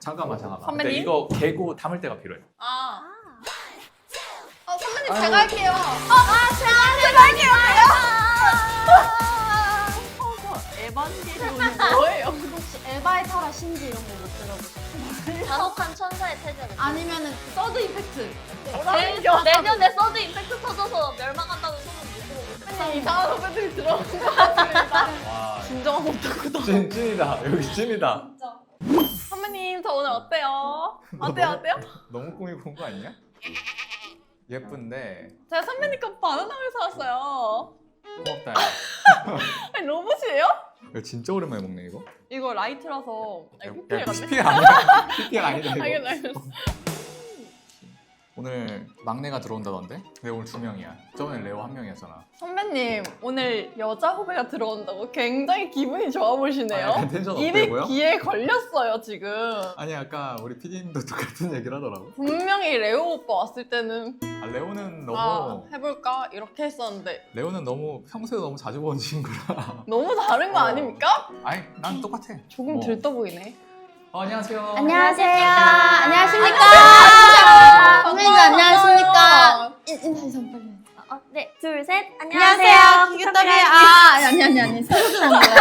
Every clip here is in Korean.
잠깐만. 선배님? 근데 이거 개고 담을 때가 필요해. 선배님 아유. 제가 할게요. 제가 할게요. 에반게리온이 뭐예요? 혹시 에바의 타라 신지 이런 거 못 들어보셨어요? 잔혹한 천사의 태자. 아니면은 서드 임팩트. 내년에 서드 임팩트 터져서 멸망한다는 소문 못 들어보셨어요? 선배님 이상한 선배들이 들어오는 것 같습니다. 와, 진정한 오타쿠다. 찐이다. 여기 찐이다. 선배님 저 오늘 어때요? 어때요? 너무 꾸미고 온 거 아니냐? 예쁜데 제가 선배님 거 바나나를 사왔어요. 고맙다. 아니 로봇이에요? 이거 진짜 오랜만에 먹네 이거. 이거 라이트라서 아니 PPL 같네? PPL 아니야? PPL 아니다 이거. 알겠어. 오늘 막내가 들어온다던데? 근데 오늘 2명이야. 저번에 레오 1명이었잖아. 선배님 오늘 여자 후배가 들어온다고 굉장히 기분이 좋아 보이시네요. 약간 텐션 어때 일이 보여? 귀에 걸렸어요 지금. 아니 아까 우리 PD님도 똑같은 얘기를 하더라고. 분명히 레오 오빠 왔을 때는 아, 레오는 너무 해볼까 이렇게 했었는데 레오는 너무 평소에 너무 자주 보는 친구라. 너무 다른 거 어. 아닙니까? 아니 난 똑같아. 조금 뭐. 들떠 보이네. 안녕하세요. 안녕하세요. 안녕하십니까. 안녕하세요. 선배님 안녕하십니까. 인사해서 빨리. 네, 둘, 셋. 안녕하세요. 기규떡이에요. 아니. 새로 들어온 거예요.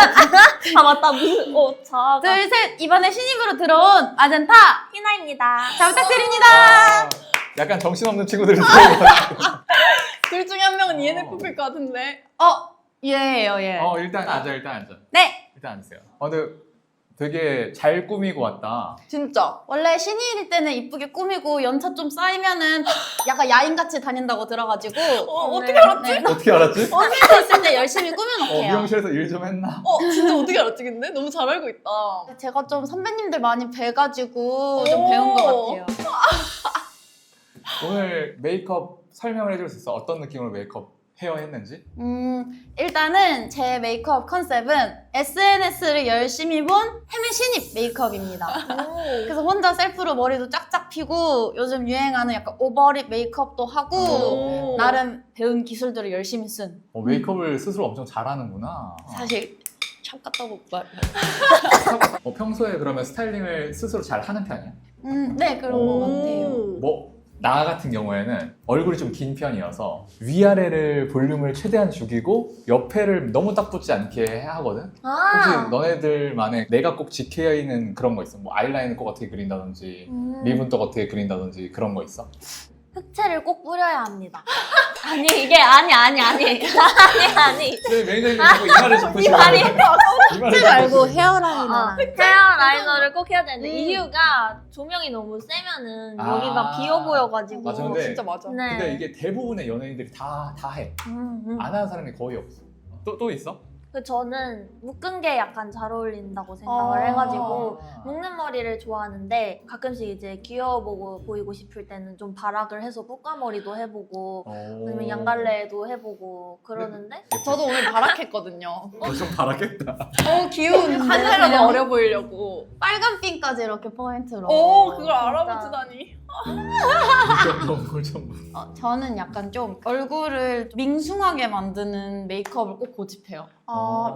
아, 맞다. 무슨, 자아가. 둘, 셋. 이번에 신입으로 들어온 아젠타. 희나입니다. 잘 부탁드립니다. 아, 약간 정신없는 친구들이 들어오고. 둘 중에 한 명은 ENFP일 것 같은데. 예예요, 예. 일단 앉아. 네. 일단 앉으세요. 근데 되게 잘 꾸미고 왔다. 진짜. 원래 신입일 때는 이쁘게 꾸미고 연차 좀 쌓이면은 약간 야인같이 다닌다고 들어가지고 어떻게 알았지? 네. 어떻게 알았지? 신입 있을 때 열심히 꾸며놓게요. 미용실에서 일 좀 했나? 진짜 어떻게 알았지 근데? 너무 잘 알고 있다. 제가 좀 선배님들 많이 뵈가지고 좀 배운 것 같아요. 오늘 메이크업 설명을 해줄 수 있어? 어떤 느낌으로 메이크업 헤어 했는지? 일단은 제 메이크업 컨셉은 SNS를 열심히 본 헤매 신입 메이크업입니다. 그래서 혼자 셀프로 머리도 쫙쫙 피고 요즘 유행하는 약간 오버립 메이크업도 하고 나름 배운 기술들을 열심히 쓴 메이크업을 스스로 엄청 잘하는구나. 사실 샵 갔다 오고 말. 평소에 그러면 스타일링을 스스로 잘 하는 편이야? 네 그런 것 같아요. 나 같은 경우에는 얼굴이 좀 긴 편이어서 위아래를 볼륨을 최대한 죽이고 옆에를 너무 딱 붙지 않게 하거든? 혹시 너네들만의 내가 꼭 지켜야 하는 그런 거 있어? 뭐 아이라인을 꼭 어떻게 그린다든지 리본도 어떻게 그린다든지 그런 거 있어? 흑채를 꼭 뿌려야 합니다. 아니, 이게, 아니. 네, 매니저님 자꾸 이마를 짚으시고 이마리. 흑채 말고 헤어라인이나 헤어라이너를 꼭 해야 되는데 이유가 조명이 너무 세면은 여기가 비어 보여가지고. 맞아, 근데 진짜 맞아. 네. 근데 이게 대부분의 연예인들이 다 해. 안 하는 사람이 거의 없어. 또 있어? 저는 묶은 게 약간 잘 어울린다고 생각을 해가지고 아. 묶는 머리를 좋아하는데 가끔씩 이제 귀여워 보이고 싶을 때는 좀 발악을 해서 꾹까머리도 해보고 아니면 양갈래도 해보고 그러는데 저도 오늘 발악했거든요. 좀 바라겠다. 귀여운 한 살이라도 그냥- 어려 보이려고. 빨간 핀까지 이렇게 포인트로. 그걸 알아보지다니. 저는 약간 좀 얼굴을 민숭하게 만드는 메이크업을 꼭 고집해요.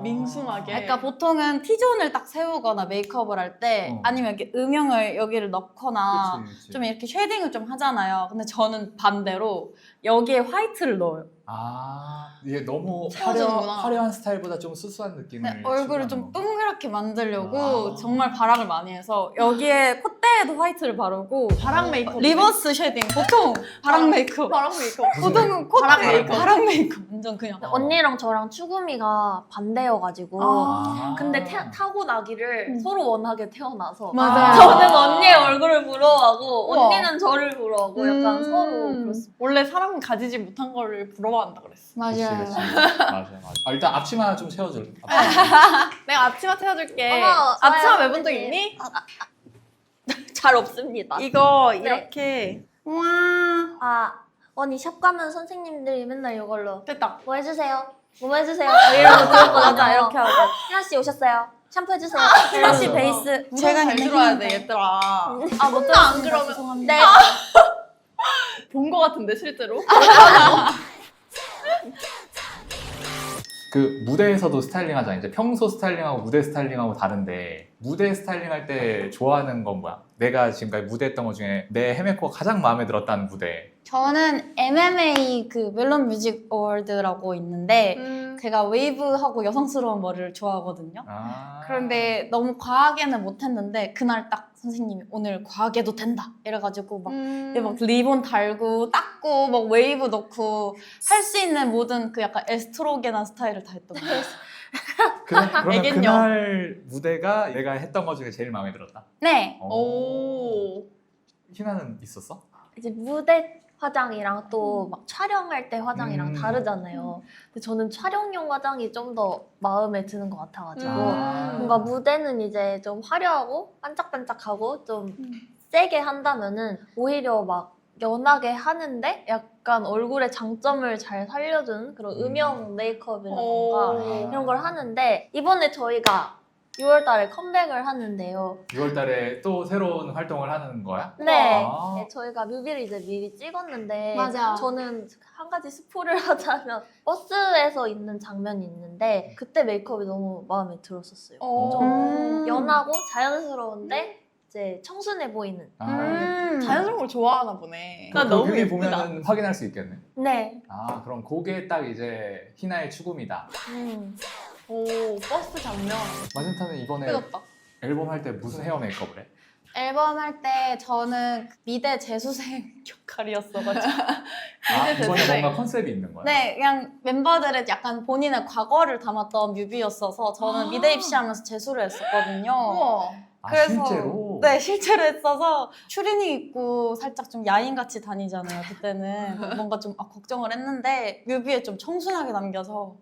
민숭하게. 그러니까 보통은 T존을 딱 세우거나 메이크업을 할 때 아니면 이렇게 음영을 여기를 넣거나 그치. 좀 이렇게 쉐딩을 좀 하잖아요. 근데 저는 반대로 여기에 화이트를 넣어요. 이게 너무 채워지는구나. 화려한 스타일보다 좀 수수한 느낌을 네, 얼굴을 추구하는 좀 거. 동그랗게 만들려고 아. 정말 발악을 많이 해서 여기에 콧대에도 화이트를 바르고 바람 메이크업. 리버스 쉐딩 보통 바람 메이크업 바람 메이크업. 보통은 콧대 바람 메이크업. 바람 메이크업 완전 그냥 언니랑 저랑 추구미가 반대여가지고 근데 타고 나기를 서로 원하게 태어나서 맞아요. 저는 언니의 얼굴을 부러워하고 우와. 언니는 저를 부러워하고 약간 서로 그렇습니다. 원래 사람은 가지지 못한 거를 부러워한다 그랬어. 맞아요. 그치. 맞아. 일단 앞치마 좀 채워줄. 내가 앞치마 채워줄게. 어머, 앞치마 좋아요. 매본 적 있니? 잘 없습니다. 이거 네. 이렇게 와 언니 샵 가면 선생님들이 맨날 이걸로 됐다. 뭐 해주세요? 뭐 해주세요? 이러고 들었거든요. 이렇게 하고 희나 씨 오셨어요? 샴푸 해주세요. 희나 씨 베이스 제가 잘 들어야 돼 얘들아. 못 혼나 안 그러면 죄송합니다. 네. 본 거 같은데 실제로? 그 무대에서도 스타일링 하잖아. 이제 평소 스타일링하고 무대 스타일링하고 다른데 무대 스타일링 할 때 좋아하는 건 뭐야? 내가 지금까지 무대했던 것 중에 내 헤 메이크업가 가장 마음에 들었다는 무대. 저는 MMA 그 멜론 뮤직 어워드라고 있는데 제가 웨이브하고 여성스러운 머리를 좋아하거든요. 아. 그런데 너무 과하게는 못했는데 그날 딱 선생님이 오늘 과하게도 된다 이래가지고 막 리본 달고 닦고 막 웨이브 넣고 할 수 있는 모든 그 약간 에스트로겐한 스타일을 다 했던 거예요. 그러면 알겠냐? 그날 무대가 내가 했던 것 중에 제일 마음에 들었다. 네. 오. 희나는 있었어? 이제 무대 화장이랑 또 막 촬영할 때 화장이랑 다르잖아요. 근데 저는 촬영용 화장이 좀 더 마음에 드는 것 같아가지고 뭔가 무대는 이제 좀 화려하고 반짝반짝하고 좀 세게 한다면은 오히려 막 연하게 하는데 약간 얼굴의 장점을 잘 살려주는 그런 음영 메이크업이라던가 이런 걸 하는데 이번에 저희가 6월 달에 컴백을 하는데요. 6월 달에 또 새로운 활동을 하는 거야? 네. 아. 네, 저희가 뮤비를 이제 미리 찍었는데 맞아. 저는 한 가지 스포를 하자면 버스에서 있는 장면이 있는데 그때 메이크업이 너무 마음에 들었었어요. 좀 연하고 자연스러운데 이제 청순해 보이는. 자연스러운 걸 좋아하나 보네. 나 나 너무 뮤비 예쁘다. 보면은 확인할 수 있겠네. 네. 아 그럼 그게 딱 이제 희나의 추구미다. 오, 버스 장면. 마젠타는 이번에 뜨겁다. 앨범 할 때 무슨 헤어 메이크업을 해? 앨범 할 때 저는 미대 재수생 역할이었어가지고 아 이제 이번에 됐네. 뭔가 컨셉이 있는 거야? 네, 그냥 멤버들의 약간 본인의 과거를 담았던 뮤비였어서 저는 미대 입시하면서 재수를 했었거든요. 우와. 아 실제로? 네, 실제로 했어서 추리닝 입고 살짝 좀 야인같이 다니잖아요. 그때는 뭔가 좀 걱정을 했는데 뮤비에 좀 청순하게 남겨서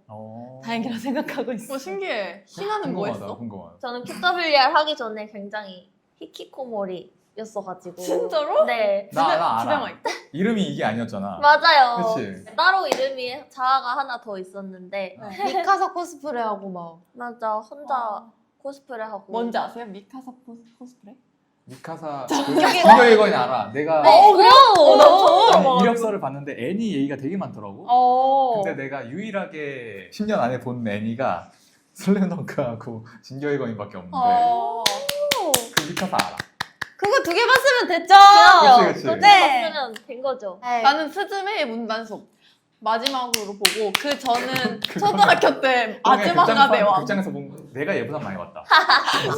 다행이라 생각하고 있어요. 신기해. 희나는 뭐 궁금하다, 했어? 궁금하다. 저는 QWR 하기 전에 굉장히 히키코모리였어가지고. 진짜로? 네. 나 알아. 집에만 있고? 이름이 이게 아니었잖아. 맞아요. 그치? 따로 이름이 자아가 하나 더 있었는데 미카사 코스프레하고 막 맞아 혼자 코스프레 하고. 뭔지 아세요? 미카사 코스프레? 미카사 진격의 거인 알아. 내가 나 처음 들어봐. 이력서를 봤는데 애니 얘기가 되게 많더라고. 근데 내가 유일하게 10년 안에 본 애니가 슬램덩크하고 진격의 거인밖에 없는데 그 미카사 알아. 그거 두 개 봤으면 됐죠. 그치, 그치. 그거 네. 봤으면 된 거죠. 네. 나는 스즈메의 문단속 마지막으로 보고 그 저는 그거- 초등학교 때 아즈만가 대왕 극장에서 본 내가 얘보다 많이 봤다.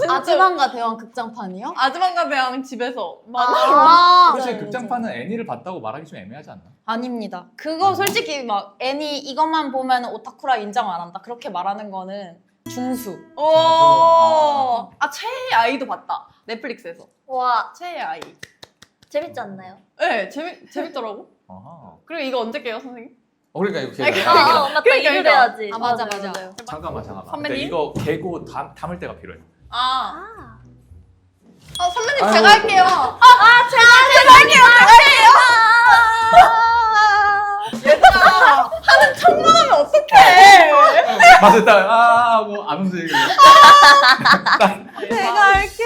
아즈만가 대왕 극장판이요? 아즈만가 대왕 집에서 만화로 아, 사실 극장판은 애니를 봤다고 말하기 좀 애매하지 않나? 아닙니다. 그거 솔직히 막 애니 이것만 보면 오타쿠라 인정 안 한다. 그렇게 말하는 거는 중수. 오. 아 최애 아이도 봤다 넷플릭스에서 와 최애 아이 재밌지 않나요? 네 재밌더라고 아하. 그리고 이거 언제 깨요 선생님? 그러니까 이거 아니, 걔 맞다 그러니까 일을 이거. 해야지. 아, 맞아. 잠깐만. 선배님? 근데 이거 개고 담을 때가 필요해. 아 아. 선배님 아이고. 제가 할게요 얘들아 하는 척만 하면 어떡해 맞았다. 아 하고 안 움직이고. 제가 할게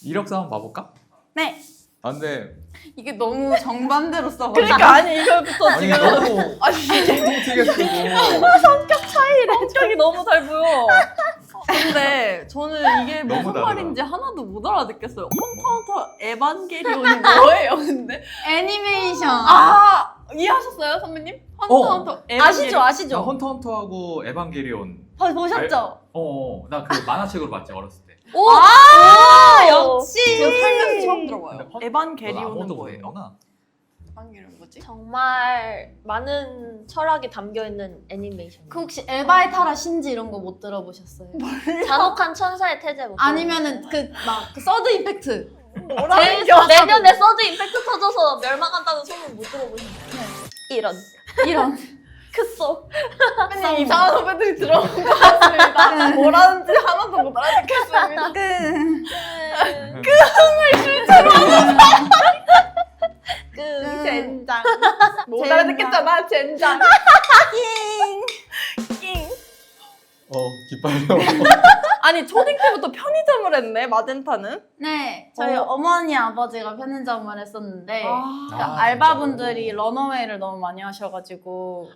이력서 한번 봐볼까? 네. 아 근데 이게 너무 정반대로 써가지고. 그러니까 아니 이거부터 아니 지금 너무 아니 정통 튀게 쓰고. 성격이 너무 잘 보여 근데 저는 이게 너무 무슨 다르다. 말인지 하나도 못 알아듣겠어요 헌터헌터 에반게리온이 뭐예요 근데? 애니메이션. 아 이해하셨어요 선배님? 헌터헌터 아시죠? 나 아시죠? 헌터헌터하고 에반게리온. 보셨죠? 나 그 만화책으로 봤지 어렸을 때. 오! 아, 역시. 제가 살면서 처음 들어봐요 근데 너도 에반게리온은 아무것도 뭐예요? 모르는구나. 에반게리온 뭐지? 정말 많은 철학이 담겨 있는 애니메이션. 그 혹시 엘바이타라 신지 이런 거 못 들어보셨어요? 잔혹한 천사의 태제 못 아니면은 그 서드 임팩트. 제일 내년에 서드 임팩트 터져서 멸망한다는 소문 못 들어보셨나요? 이런 이런. 크소. 선배님 이상한 후배들이 들어온 것 같습니다 뭐라는지 하나도 못 알아듣겠습니다 젠장 못 젠장. 알아듣겠잖아 젠장 기빨려. 아니 초딩 때부터 편의점을 했네 마젠타는 네. 저희 어머니 아버지가 편의점을 했었는데 아, 그 알바분들이 런어웨이를 너무 많이 하셔가지고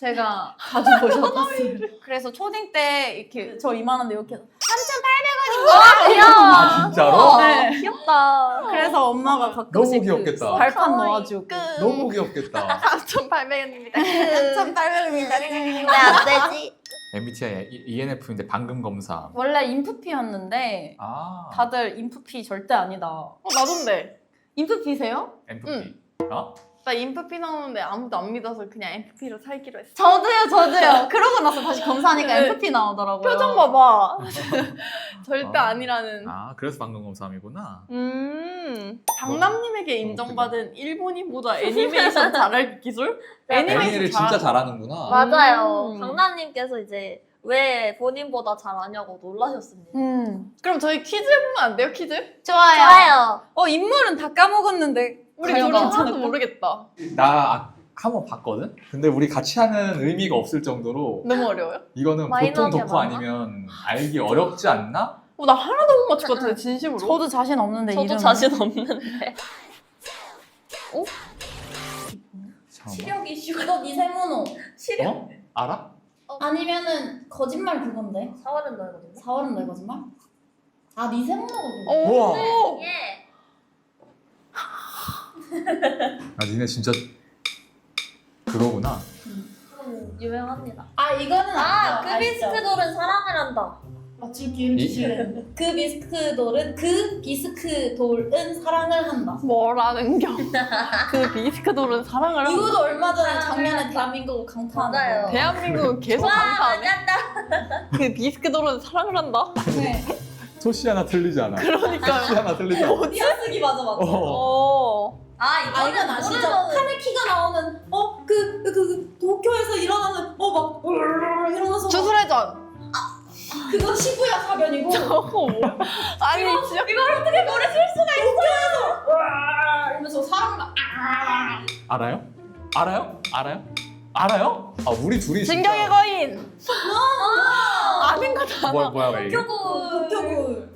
제가 자주 보셨었어요. 그래서 초딩 때 이렇게 저 이만한데 이렇게 3,800원인가? 아 진짜로? 네. 귀엽다. 그래서 엄마가 너무 가끔씩 귀엽겠다. 그 발판 넣어가지고 너무 귀엽겠다. 3,800원입니다. 3,800원입니다. 왜안 되지? MBTI ENF인데 방금 검사. 원래 인프피였는데 아. 다들 인프피 절대 아니다. 나던데. 인프피세요? MFP. 어? 나 인프피 나오는데 아무도 안 믿어서 그냥 NFP로 살기로 했어. 저도요. 그러고 나서 다시 검사하니까 네. 인프피 나오더라고요. 표정 봐봐. 절대 어. 아니라는. 아 그래서 방금 검사함이구나. 강남님에게 인정받은 일본인보다 애니메이션 잘할 기술? 애니를 진짜 잘하- 잘하는구나. 맞아요. 음. 강남님께서 이제 왜 본인보다 잘하냐고 놀라셨습니다. 그럼 저희 퀴즈 해보면 안 돼요, 퀴즈? 좋아요. 좋아요. 인물은 다 까먹었는데 우리 과연 둘은 괜찮을까? 하나도 모르겠다. 나 한번 봤거든? 근데 우리 같이 하는 의미가 없을 정도로 너무 어려워요? 이거는 보통 마이너하게 덕후 맞나? 아니면 알기 어렵지 않나? 나 하나도 못 맞출 것 같은데, 진심으로. 저도 자신 없는데 저도 이름은. 자신 없는데. 잠깐만. 이슈. 이거 니세모노. 어? 알아? 아니면은 거짓말 그건데. 4월은 너거든요. 4월은 내 거짓말? 아 니세모노거든. 오! 우와. 예. 아 니네 진짜 그거구나. 유명합니다. 아 이거는 아, 알죠. 그 비스크돌은 사랑을 한다. 맞출 기회를 이- 주시래. 그 비스크돌은 사랑을 한다. 뭐라는겨? 그 비스크돌은 사랑을 하고. 이거도 얼마 전에 작년에 대한민국을 강타한 맞아요. 거. 대한민국은 계속 와, 강타하네. 맞았다. 그 비스크돌은 사랑을 한다? 네. 토시 하나 틀리지 않아. 그러니까요. 토시 하나 틀리지 않아. 띄어쓰기 맞아. 어. 아 이건 아시죠? 카네키가 나오는 도쿄에서 일어나는 막 일어나서 주술회전. 그거 시부야 사변이고 저거 뭐야? 아니, 진짜. 이걸 어떻게 모르실 수가 있어요? 이러면서 사람 알아요? 알아요? 알아요? 알아요? 아 우리 둘이 진격의 거인. 아는 거다. 뭐야 왜 이게? 도쿄굴.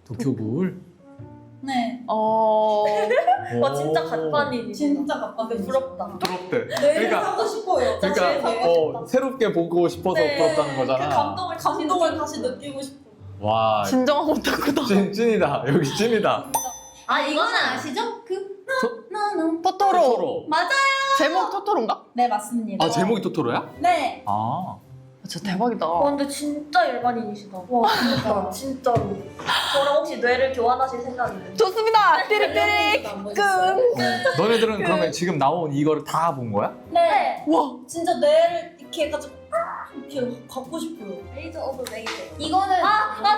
도쿄굴? 네. 와 진짜 간판이니. 진짜 바빠요. 부럽다. 부럽대. 내일 그러니까- 하고 싶어요. 그러니까 새롭게 보고 싶어서 부럽다는 그 거잖아. 감동을 다시 느끼고 싶어. 와 진정한 오타쿠다. 찐이다. 여기 찐이다. 아 이거는 아시죠? 나는 토토로. 토토로. 맞아요. 제목 토토로인가? 네 맞습니다. 아 제목이 토토로야? 네. 아 진짜 대박이다. 근데 진짜 일반인이시다. 와 진짜 진짜로. 저랑 혹시 뇌를 교환하실 생각이에요? 좋습니다. 띠릭띠릭. 너네들은 그러면 지금 나온 이거를 다 본 거야? 네. 와. 진짜 뇌를 이렇게 해가지고 이렇게 갖고 싶어요. 레이저 오브 레이저. 이거는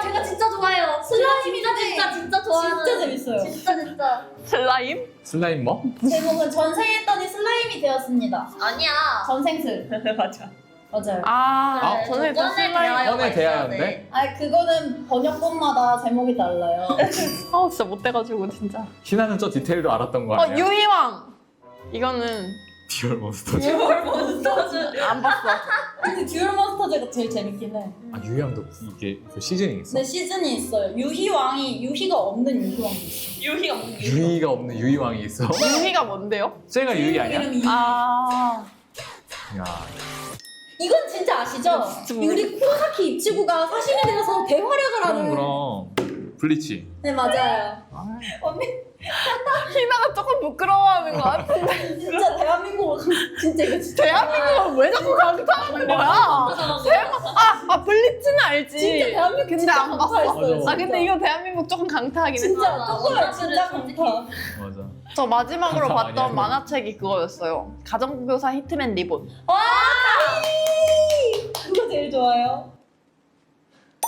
제가 진짜 좋아해요. 슬라임인데 진짜 좋아하는. 진짜 재밌어요. 진짜. 슬라임? 슬라임 뭐? 제목은 전생했더니 슬라임이 되었습니다. 아니야. 전생슬. 맞아. 맞아요. 아, 네, 저는 저번에 슬라임. 대하여가 번에 대하여인데? 있었는데. 아 그거는 번역본마다 제목이 달라요. 진짜 못돼가지고 진짜. 희나는 저 디테일도 알았던 거 아니야? 유희왕. 이거는 듀얼 몬스터. 듀얼 몬스터즈. 안 봤어. 근데 듀얼 몬스터즈가 제일 재밌긴 해. 아 유희왕도 이게 그 시즌이 있어? 네 시즌이 있어요. 유희가 없는 유희왕이 있어. 유희가 없는 유희왕이 있어? 유희가 뭔데요? 쟤가 유희 아니야? 이름이 유희. 아. 야 이건 진짜 아시죠? 우리 쿠로사키 이치구가 사실에 대해서 대활약을 하는. 그럼 블리치. 네 맞아요. 언니 희나가 조금 부끄러워하는 것 같은데. 진짜 대한민국을 진짜 이거 진짜 대한민국은 왜 자꾸 강타하는 거야? 블리츠는 알지. 진짜 대한민국 근데 진짜 안 봤어. 강타했어요, 맞아. 아 근데 이거 대한민국 조금 강타하긴 했어. 진짜 맞아. 그거야 진짜 솔직히. 강타. 맞아. 저 마지막으로 강타 많이 봤던 하고. 만화책이 그거였어요. 가정교사 히트맨 리본. 그거 제일 좋아요.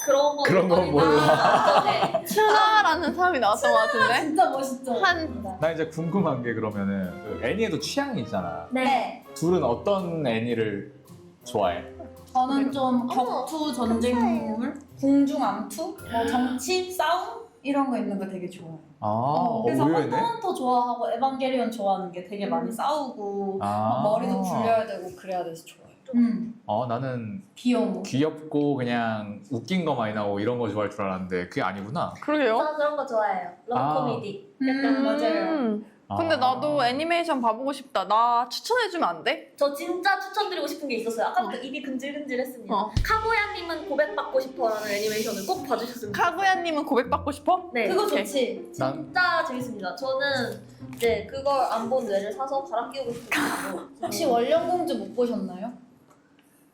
그런 거 그런 건 몰라. 츠나라는 사람이 나왔던 것 같은데. 진짜 멋있죠. 나 이제 궁금한 게 그러면은 그 애니에도 취향이 있잖아. 네. 둘은 어떤 애니를 좋아해? 저는 좀 격투 전쟁물, 궁중 암투, 뭐 정치, 싸움 이런 거 있는 거 되게 좋아해요. 아, 그래서 의외네. 헌터헌터 좋아하고 에반게리온 좋아하는 게 되게 많이 싸우고 아. 머리도 굴려야 되고 그래야 돼서 좋아요. 나는 귀여운 거. 귀엽고 그냥 웃긴 거 많이 나오고 이런 거 좋아할 줄 알았는데 그게 아니구나. 그러게요. 저는 그런 거 좋아해요. 아. 럼코미디. 맞아요. 근데 나도 애니메이션 봐보고 싶다. 나 추천해주면 안 돼? 저 진짜 추천드리고 싶은 게 있었어요. 아까부터 입이 근질근질했습니다. 카구야님은 고백받고 싶어라는 애니메이션을 꼭 봐주셨으면 좋겠어요. 카구야님은 고백받고 싶어? 네, 그거 오케이. 좋지. 진짜 재밌습니다. 저는 이제 그걸 안 본 뇌를 사서 갈아 끼우고 싶어요. 혹시 원령공주 못 보셨나요?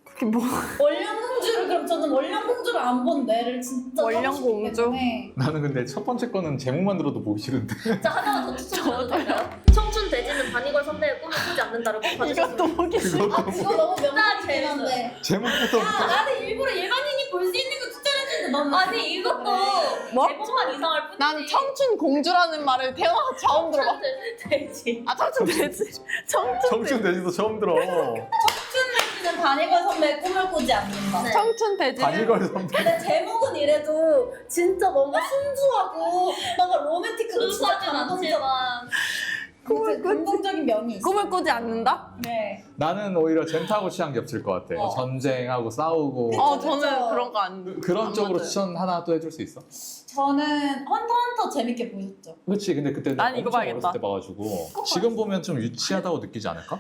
그게 뭐? 원령공주를 그럼 저는 원령공주를 안 본 뇌를 진짜 원령공주? 사고 싶기 때문에. 나는 근데 첫 번째 거는 제목만 들어도 보기 싫은데. 진짜 하나만 더 추천드려도 될까요? 청춘 돼지는 반이걸 선배의 꿈을 꾸지 않는다를 꼭 봐주셨으면 이것도 보기 싫어. 아 그거 너무 명작이긴 재밌어요. 한데. 제목부터 나는 일부러 일반인이 볼 수 있는 거 추천해주는데 넌 아니 이것도 뭐? 제목만 이상할 뿐이지. 난 청춘 공주라는 말을 태어나서 처음 들어봐. 청춘 돼지. 아 청춘 돼지. 청춘 청춘 돼지도 처음 들어. 는 반이걸 선배의 꿈을 꾸지 않는다. 네. 청춘 돼지. 반이걸 선배. 근데 제목은 이래도 진짜 뭔가 순수하고 뭔가 로맨틱하고 진짜 순수하진 감동적, 않지만 감동적인 면이 있어. 꿈을 꾸지 않는다? 네. 나는 오히려 젠타하고 취향 겹칠 것 같아. 전쟁하고 싸우고. 그쵸. 저는 그런 거 안. 그런 안 쪽으로 맞아요. 추천 하나 또 해줄 수 있어? 저는 헌터 재밌게 보셨죠? 그렇지. 근데 그때 난 이거 엄청 봐야겠다. 어렸을 때 봐가지고 지금 보면 좀 유치하다고 느끼지 않을까?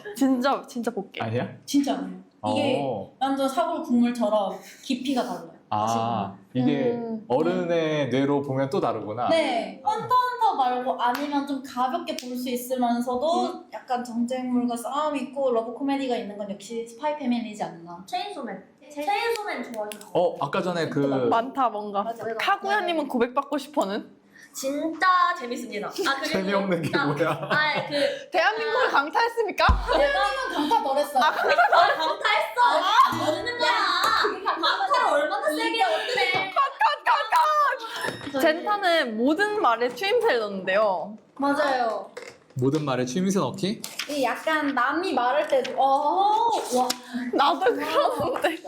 진짜 볼게. 아니야? 진짜 아니에요. 이게 어. 완전 사골 국물처럼 깊이가 달라요. 아 이게 어른의 뇌로 보면 또 다르구나. 네. 헌터 말고 아니면 좀 가볍게 볼 수 있으면서도 약간 정쟁물과 싸움 있고 러브 코미디가 있는 건 역시 스파이 패밀리지 않나. 체인소맨. 체인소맨 좋아하셨어요? 아까 전에 그 많다 뭔가. 맞아. 카구야님은 고백받고 싶어는? 진짜 재밌습니다. 아 그리고 재미없는 게 진짜- 뭐야? 아 그 대한민국을 강타했습니까? 내가 강타 덜했어. 강타했어. 모르는 거야. 강타를 얼마나 세게 어떻게? 젠타는 모든 말에 추임새를 넣는데요. 맞아요. 모든 말에 취임새 넣기? 이 약간 남이 말할 때도 와, 나도 그러는데.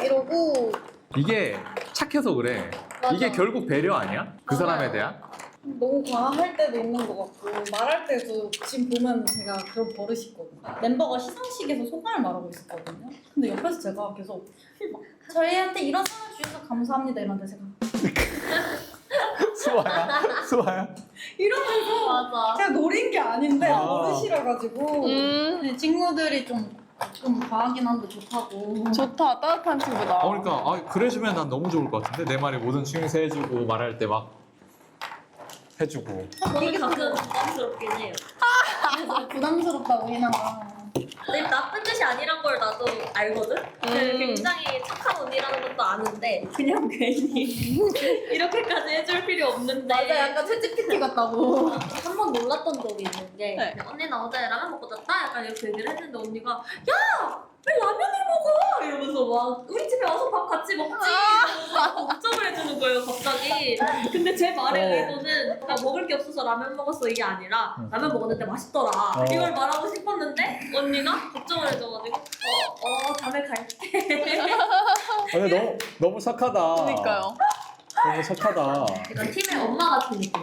이러고 이게 착해서 그래. 맞아. 이게 결국 배려 아니야? 그 맞아요. 사람에 대한? 너무 과할 때도 있는 것 같고 말할 때도 지금 보면 제가 그런 버릇이 있거든요. 멤버가 시상식에서 소감을 말하고 있었거든요. 근데 옆에서 제가 계속 막 저희한테 이런 상을 주셔서 감사합니다 이러는데 제가 수아야? 이러면서 맞아. 제가 노린 게 아닌데 아. 버릇이라가지고 근데 친구들이 좀 과하긴 한데 좋다고. 좋다. 따뜻한 친구다. 그러니까 그래주면 난 너무 좋을 것 같은데 내 말에 모든 취임새 해주고 말할 때 막 해주고. 저는 가끔 부담스럽긴 해요. 그래서 부담스럽다고 해나가. 근데 나쁜 뜻이 아니란 걸 나도 알거든? 굉장히 착한 언니라는 것도 아는데 그냥 괜히 이렇게까지 해줄 필요 없는데 맞아, 약간 채찍피티 같다고. 한 번 놀랐던 적이 있는 게 네. 언니 나 어제 라면 먹고 잤다? 약간 이렇게 얘기를 했는데 언니가 야! 왜 라면을 먹어? 이러면서 막 우리 집에 와서 밥 같이 먹지? 이러면서 걱정을 해주는 거예요 갑자기. 근데 제 말의 의도는 나 먹을 게 없어서 라면 먹었어 이게 아니라 라면 먹었는데 맛있더라 이걸 말하고 싶었는데 언니가 걱정을 해줘가지고 다음에 갈게. 근데 너무 착하다. 그러니까요. 너무 착하다. 약간 팀의 엄마 같은 느낌.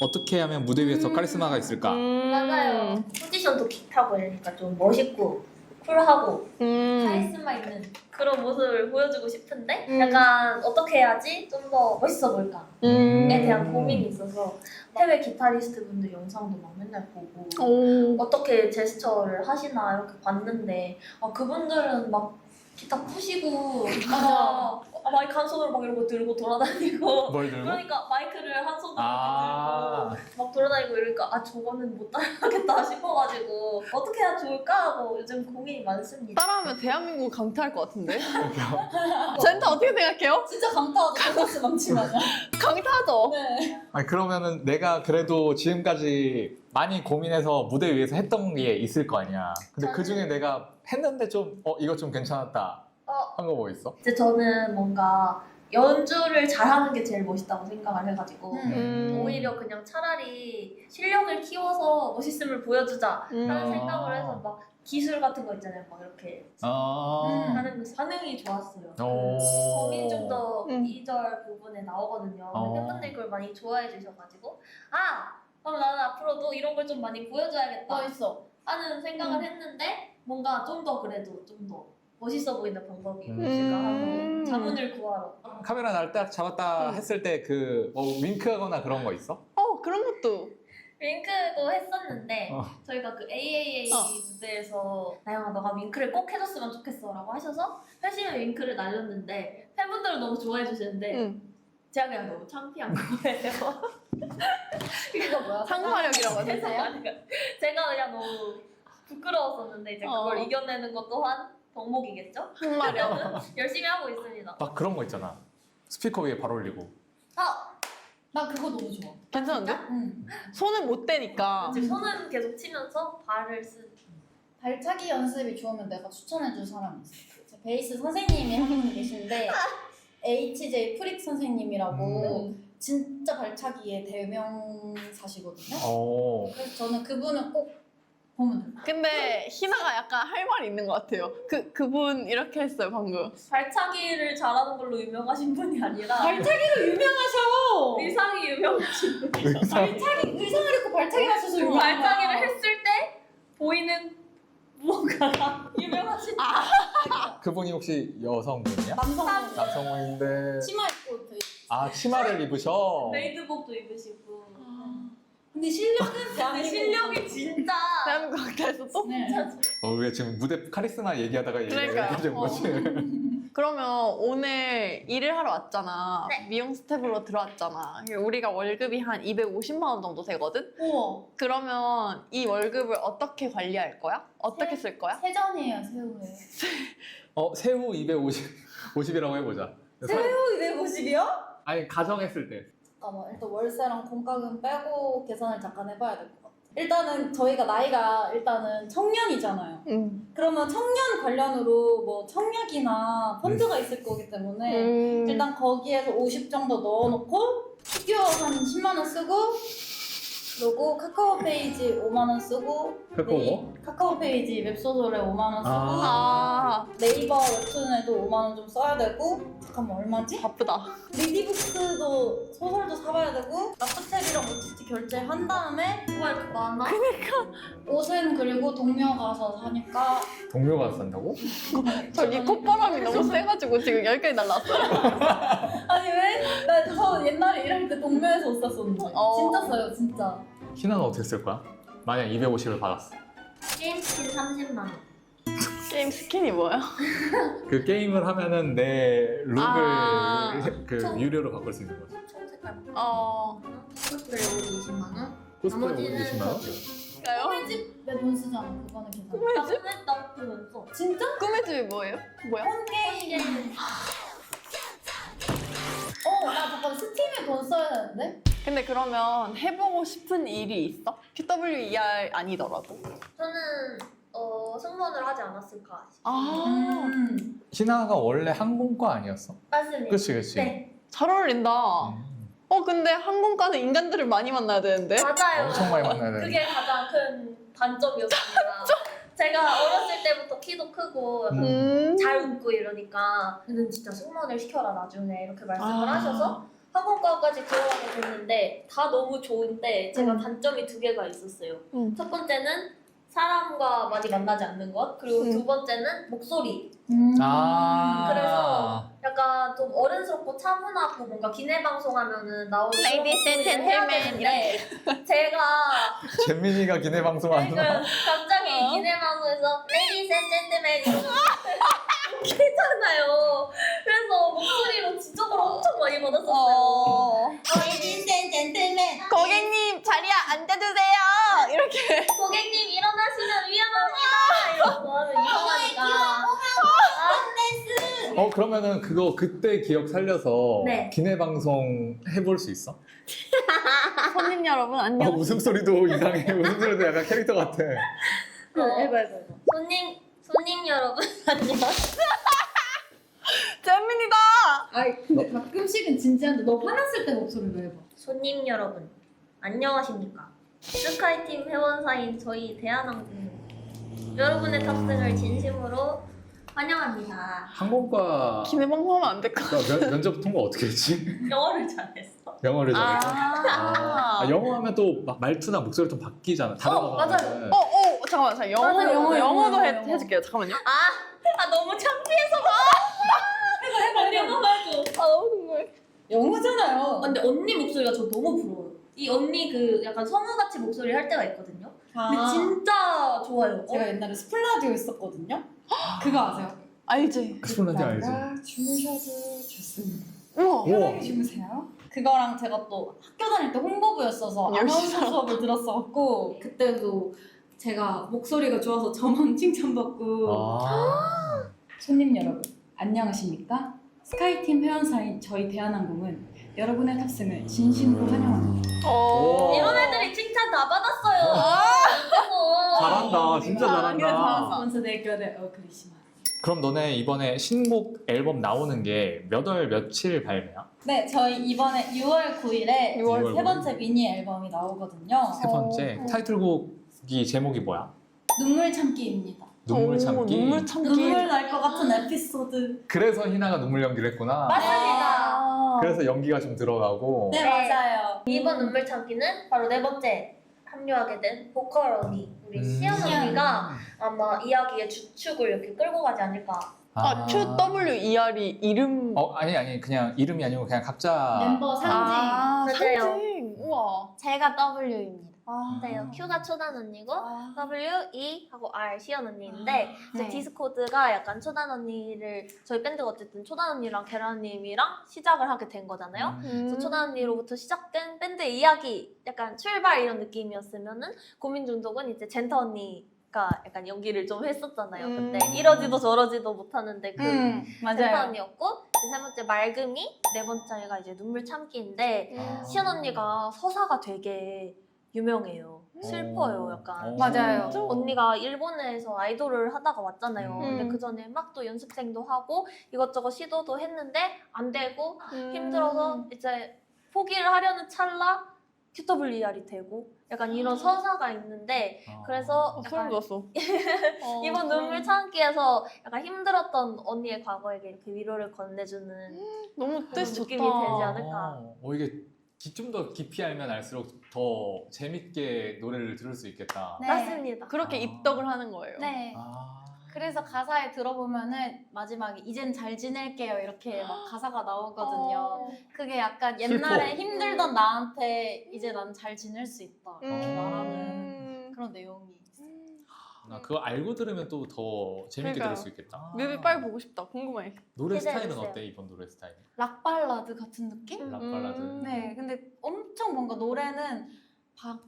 어떻게 하면 무대 위에서 카리스마가 있을까? 맞아요. 포지션도 킥하고 이러니까 좀 멋있고 쿨하고 음. 카리스마 있는 그런 모습을 보여주고 싶은데 약간 어떻게 해야지 좀 더 멋있어 보일까에 대한 고민이 있어서 해외 기타리스트 분들 영상도 막 맨날 보고 오. 어떻게 제스처를 하시나 이렇게 봤는데 그분들은 막 기타 푸시고 마이크 한 손으로 막 이러고 들고 돌아다니고 뭘 들고? 그러니까 마이크를 한 손으로 아. 이렇게 들고 막 돌아다니고 이러니까 저거는 못 따라하겠다 싶어가지고 어떻게 해야 좋을까 하고 요즘 고민이 많습니다. 따라하면 대한민국 강타할 것 같은데? 젠타 어떻게 생각해요? 진짜 강타하죠. 그것이 망치마냐. 강타죠? 네. 아니 그러면은 내가 그래도 지금까지 많이 고민해서 무대 위에서 했던 게 있을 거 아니야. 근데 그 중에 내가 했는데 좀 이거 좀 괜찮았다 한 거 뭐 있어? 이제 저는 뭔가 연주를 잘하는 게 제일 멋있다고 생각을 해가지고 오히려 그냥 차라리 실력을 키워서 멋있음을 보여주자라는 생각을 해서 막 기술 같은 거 있잖아요. 막 이렇게 하는 반응이 좋았어요. 고민중도 2절 부분에 나오거든요. 근데 팬분들이 그걸 많이 좋아해 주셔가지고 그럼 나는 앞으로도 이런 걸 좀 많이 보여줘야겠다 멋있어. 하는 생각을 했는데 뭔가 좀 더 그래도 좀 더 멋있어 보이는 방법이 무엇일까 하고 자문을 구하러 카메라 날 딱 잡았다 했을 때 그 윙크하거나 그런 거 있어? 그런 것도. 윙크도 했었는데 어. 저희가 그 AAA 어. 무대에서 나영아 너가 윙크를 꼭 해줬으면 좋겠어 라고 하셔서 열심히 윙크를 날렸는데 팬분들은 너무 좋아해 주시는데 응. 제가 그냥 너무 창피한 거예요. 이거 뭐야? 상화력이라고 하세요? 제가 그냥 너무 부끄러웠었는데 이제 그걸 어. 이겨내는 것 또한 덕목이겠죠? 항마력. 열심히 하고 있습니다. 막 그런 거 있잖아. 스피커 위에 발 올리고. 나 그거 너무 좋아. 괜찮은데? 응. 손은 못 대니까. 지금 손은 계속 치면서 발을 쓰. 발차기 연습이 좋으면 내가 추천해줄 사람이 있어. 제 베이스 선생님이 한 분 계신데 HJ 프릭 선생님이라고 진짜 발차기의 대명사시거든요. 그래서 저는 그분을 꼭 보면 돼요. 근데 희나가 약간 할 말이 있는 것 같아요. 그분 이렇게 했어요 방금. 발차기를 잘하는 걸로 유명하신 분이 아니라 발차기로 유명하셔. 의상이 유명하신 분이에요. 의상을 입고 발차기 하셔서 유명하셔. 발차기를 했을 때 보이는 무언가가 유명하신 그분이 혹시 여성분이야? 남성분인데. 치마 입고 되게. 아, 치마를 입으셔? 메이드복도 입으시고. 근데 실력은 근데 실력이 진짜 대한민국 학교에서 또? 네. 왜 지금 무대 카리스마 얘기하다가 그러니까요. 얘기하는 거지? 그러면 오늘 일을 하러 왔잖아. 네. 미용 스텝으로 들어왔잖아. 우리가 월급이 한 250만 원 정도 되거든? 우와. 그러면 이 월급을 어떻게 관리할 거야? 어떻게 쓸 거야? 세전이에요, 새우에. 새우 250이라고 해보자. 새우 250이요? 아니, 가정했을 때. 잠깐만, 일단 월세랑 공과금 빼고 계산을 잠깐 해봐야 될 것 같아. 일단은 저희가 나이가 일단은 청년이잖아요. 그러면 청년 관련으로 뭐 청약이나 펀드가 있을 거기 때문에 일단 거기에서 50 정도 넣어놓고 피규어 한 10만 원 쓰고 그리고 카카오 페이지 5만 원 쓰고 카카오 페이지 웹소설에 5만 원 쓰고 아, 네이버 웹툰에도 5만 원 좀 써야 되고 잠깐만 얼마지? 바쁘다. 리디북스도 소설도 사봐야 되고 라프탭이랑 모티스트 결제한 다음에 뭐가 이렇게 많아? 옷은 그리고 동묘 가서 사니까 동료 가서 산다고? 저기 콧바람이 너무 세가지고 지금 여기까지 날라왔어요. 아니 왜? 나 저 옛날에 일할 때 동묘에서 옷 샀었는데 진짜 써요 진짜. 희나는 어떻게 쓸 거야? 만약 250을 받았어. 게임 스킨 30만 원. 게임 스킨이 뭐야? 그 게임을 하면은 내 룩을 아. 유료로 바꿀 수 있는 거지. 총 색깔. 네. 코스프레 50만 원. 코스프레 나머지는 20만 원? 까요? 꿈의 집에 돈 쓰잖아 그거는 계산. 꿈의 집? 나쁘면서. 진짜? 꿈의 집이 뭐예요? 뭐야? 폰게임. 나 잠깐 스팀에 돈 써야 되는데? 근데 그러면 해보고 싶은 일이 있어? QWER 아니더라도. 저는 승무원을 하지 않았을까 싶어요. 아, 희나가 원래 항공과 아니었어? 맞습니다. 그치. 네, 잘 어울린다. 근데 항공과는 인간들을 많이 만나야 되는데? 맞아요. 엄청 많이 만나야 되는데. 그게 가장 큰 단점이었습니다. 제가 어렸을 때부터 키도 크고 잘 웃고 이러니까 너는 진짜 승무원을 시켜라 나중에 이렇게 말씀을 하셔서 학원과까지 들어가게 됐는데 다 너무 좋은데 제가 단점이 2개가 있었어요. 첫 번째는 사람과 많이 만나지 않는 것, 그리고 두 번째는 목소리. 아. 약간 좀 어른스럽고 차분하고 뭔가 기내 방송하면은 나오는 Ladies and 목소리를 해야 gentlemen, 되는데 제가 잼민이가 기내 방송하는 지금 갑자기 기내 방송에서 Ladies and gentlemen 이러고 웃기잖아요. 그래서 목소리로 지적을 엄청 많이 받았었어요. Ladies and gentlemen, 고객님 자리에 앉아주세요. 이렇게. 고객님 일어나시면 위험합니다. 이러고 하면 이상하니까. 그러면은 그때 기억 살려서 네. 기내 방송 해볼 수 있어? 손님 여러분 안녕. 웃음소리도 이상해. 웃음소리도 약간 캐릭터 같아. 해봐. 손님 여러분 안녕하세요. 잼민이다. 아이 근데 가끔씩은 진지한데 너 화났을 때 목소리로 해봐. 손님 여러분 안녕하십니까? 스카이팀 회원사인 저희 대한항공 여러분의 탑승을 진심으로 환영합니다. 항공과 기내 방송하면 안 될까? 면접 통과 어떻게 했지? 영어를 잘했어. 영어를 잘했어? 아. 영어 하면 또 막 말투나 목소리 좀 바뀌잖아. 다른 거 맞아요. 하면은. 잠깐만, 자 영어, 맞아요, 영어도 영어. 해줄게요. 잠깐만요. 너무 창피해서 해봐. 언니 한번 해줘. 너무 궁금해. 영어잖아요. 근데 언니 목소리가 저 너무 부러워요. 이 언니 그 약간 성우같이 목소리 할 때가 있거든요. 근데 진짜 좋아요. 제가 옛날에 스플라디오 있었거든요. 그거 아세요? 알지? 스플라디 알지? 주무셔도 좋습니다. 우와. 우와. 주무세요? 그거랑 제가 또 학교 다닐 때 홍보부였어서 열심히 아나운서 수업을 들었었고 그때도 제가 목소리가 좋아서 저만 칭찬받고 아. 손님 여러분 안녕하십니까? 스카이팀 회원사인 저희 대한항공은 여러분의 탑승을 진심으로 환영합니다. 오. 이런 애들이 칭찬 다 받았어요. 잘한다. 진짜 잘한다. 먼저 내겨를 그리시마. 그럼 너네 이번에 신곡 앨범 나오는 게 몇 월 며칠 발매야? 네, 저희 이번에 6월 9일에 6월 세 번째 미니 앨범이 나오거든요. 세 번째 타이틀곡이 제목이 뭐야? 눈물 참기입니다. 눈물 참기. 눈물 참기. 눈물 날 것 같은 에피소드. 그래서 희나가 눈물 연기를 했구나. 맞습니다. 그래서 연기가 좀 들어가고. 네, 네. 맞아요. 이번 눈물 참기는 바로 네 번째 합류하게 된 보컬 언니 우리 시연 언니가 아마 이야기의 주축을 이렇게 끌고 가지 않을까. 아, QWER이 이름. 아니 그냥 이름이 아니고 그냥 각자 멤버 상징. 아, 맞아요. 상징. 우와. 제가 W입니다. 맞아요. Q가 초단 언니고 아. W, E 하고 R 시연 언니인데 이제 네. 디스코드가 약간 초단 언니를 저희 밴드가 어쨌든 초단 언니랑 계란님이랑 시작을 하게 된 거잖아요. 그래서 초단 언니로부터 시작된 밴드의 이야기 약간 출발 이런 느낌이었으면은 고민 중독은 이제 젠터 언니가 약간 연기를 좀 했었잖아요. 근데 이러지도 저러지도 못하는데 그 젠터 맞아요. 언니였고 이제 세 번째 맑음이 네 번째가 이제 눈물 참기인데 시연 언니가 서사가 되게 유명해요. 슬퍼요, 약간. 맞아요. 언니가 일본에서 아이돌을 하다가 왔잖아요. 근데 음. 그 전에 막 또 연습생도 하고 이것저것 시도도 했는데 안 되고 힘들어서 이제 포기를 하려는 찰나 QWER이 되고 약간 이런 서사가 있는데 그래서 소름 약간 돋았어. 이번 눈물 참기에서 약간 힘들었던 언니의 과거에게 이렇게 위로를 건네주는 너무 그런 뜻이 느낌이 좋다. 되지 않을까. 이게 좀 더 깊이 알면 알수록 더 재밌게 노래를 들을 수 있겠다. 네. 맞습니다. 그렇게 입덕을 하는 거예요. 네. 아. 그래서 가사에 들어보면은 마지막에 이젠 잘 지낼게요 이렇게 막 가사가 나오거든요. 그게 약간 옛날에 슬퍼. 힘들던 나한테 이제 난 잘 지낼 수 있다 이렇게 말하는 그런 내용이 있어요. 나 그거 알고 들으면 또 더 재밌게 그러니까요. 들을 수 있겠다. 뮤비 빨리 보고 싶다. 궁금해. 노래 스타일은 기대해주세요. 어때? 이번 노래 스타일? 락 발라드 같은 느낌? 락 발라드. 네, 근데 엄청 뭔가 노래는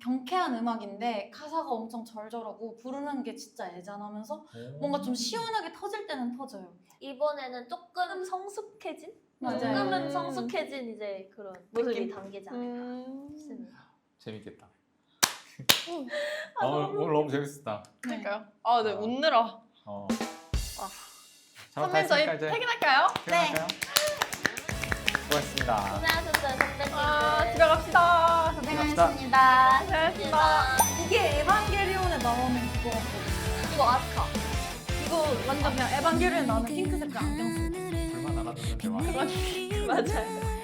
경쾌한 음악인데 가사가 엄청 절절하고 부르는 게 진짜 애잔하면서 뭔가 좀 시원하게 터질 때는 터져요. 이번에는 조금 성숙해진? 맞아요. 조금은 성숙해진 이제 그런 모습이 느낌? 담기지 않을까 싶습니다. 재밌겠다. 오늘 너무 재밌었다. 그러니까요. 아, 네, 웃느라. 선배님 저희 퇴근할까요? 퇴근할까요? 수고하셨습니다. 고생하셨어요, 선배님들. 아, 집에 갑시다. 고생하셨습니다. 고생하셨습니다. 이게 에반게리온에 나오는 그거 같거든요. 이거 아스카. 이거 완전 그냥 에반게리온 나오는 핑크색 안경 쓰고. 불만 나가던 데 맞아요.